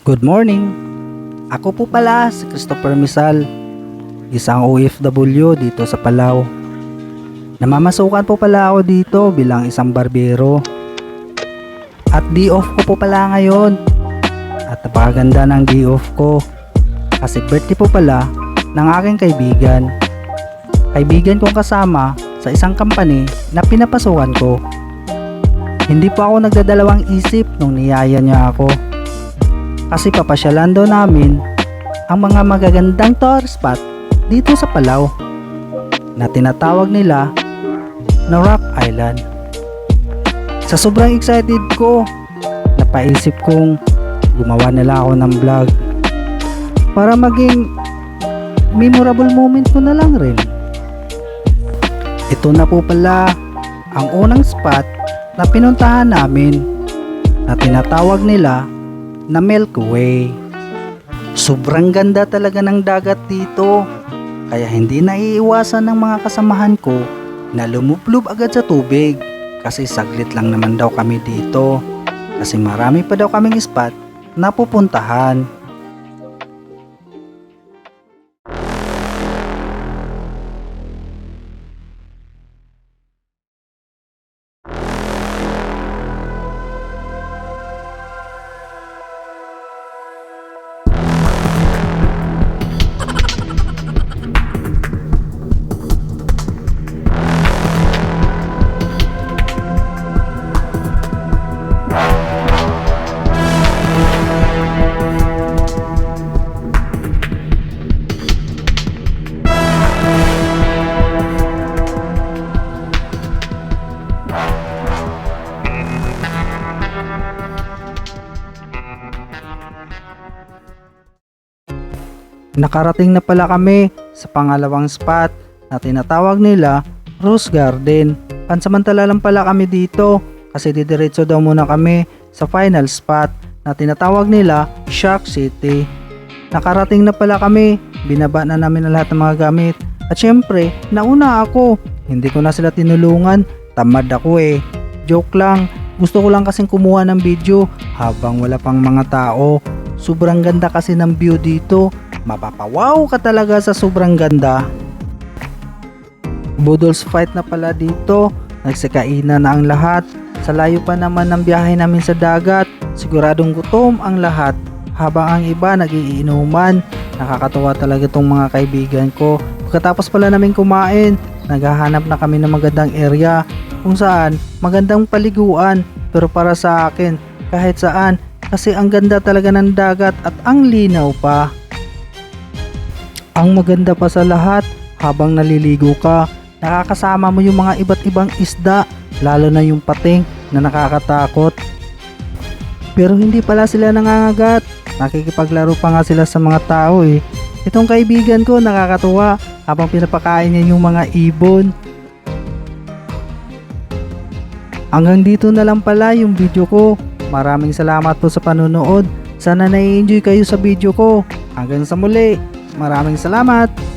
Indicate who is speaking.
Speaker 1: Good morning! Ako po pala si Christopher Misal, isang OFW dito sa Palau. Namamasukan po pala ako dito bilang isang barbero. At day off ko po pala ngayon. At napakaganda ng day off ko kasi birthday po pala ng aking kaibigan. Kaibigan kong kasama sa isang company na pinapasukan ko. Hindi pa ako nagdadalawang isip nung niyaya niya ako. Kasi papasyalan daw namin ang mga magagandang tourist spot dito sa Palau na tinatawag nila na Rock Island. Sa sobrang excited ko, napaisip kong gumawa nila ako ng vlog para maging memorable moment ko na lang rin. Ito na po pala ang unang spot na pinuntahan namin na tinatawag nila na Milky Way. Sobrang ganda talaga ng dagat dito, kaya hindi naiiwasan ng mga kasamahan ko na lumublob agad sa tubig kasi saglit lang naman daw kami dito kasi marami pa daw kaming spot na pupuntahan. Nakarating na pala kami sa pangalawang spot na tinatawag nila Rose Garden. Pansamantala lang pala kami dito kasi didiretso daw muna kami sa final spot na tinatawag nila Shark City. Nakarating na pala kami, binaba na namin ang lahat ng mga gamit at syempre nauna ako, hindi ko na sila tinulungan, tamad ako eh. Joke lang, gusto ko lang kasing kumuha ng video habang wala pang mga tao. Sobrang ganda kasi ng view dito. Mapapawaw ka talaga sa sobrang ganda. Budol's fight na pala dito. Nagsikainan na ang lahat. Sa layo pa naman ng biyahe namin sa dagat, siguradong gutom ang lahat habang ang iba nagiinuman. Nakakatuwa talaga tong mga kaibigan ko. Pagkatapos pala namin kumain, naghahanap na kami ng magandang area kung saan magandang paliguan, pero para sa akin kahit saan kasi ang ganda talaga ng dagat at ang linaw pa. Ang maganda pa sa lahat, habang naliligo ka, nakakasama mo yung mga iba't ibang isda, lalo na yung pating na nakakatakot. Pero hindi pala sila nangangagat, nakikipaglaro pa nga sila sa mga tao eh. Itong kaibigan ko nakakatuwa habang pinapakain niya yung mga ibon. Hanggang dito na lang pala yung video ko. Maraming salamat po sa panonood. Sana nai-enjoy kayo sa video ko. Hanggang sa muli. Maraming salamat!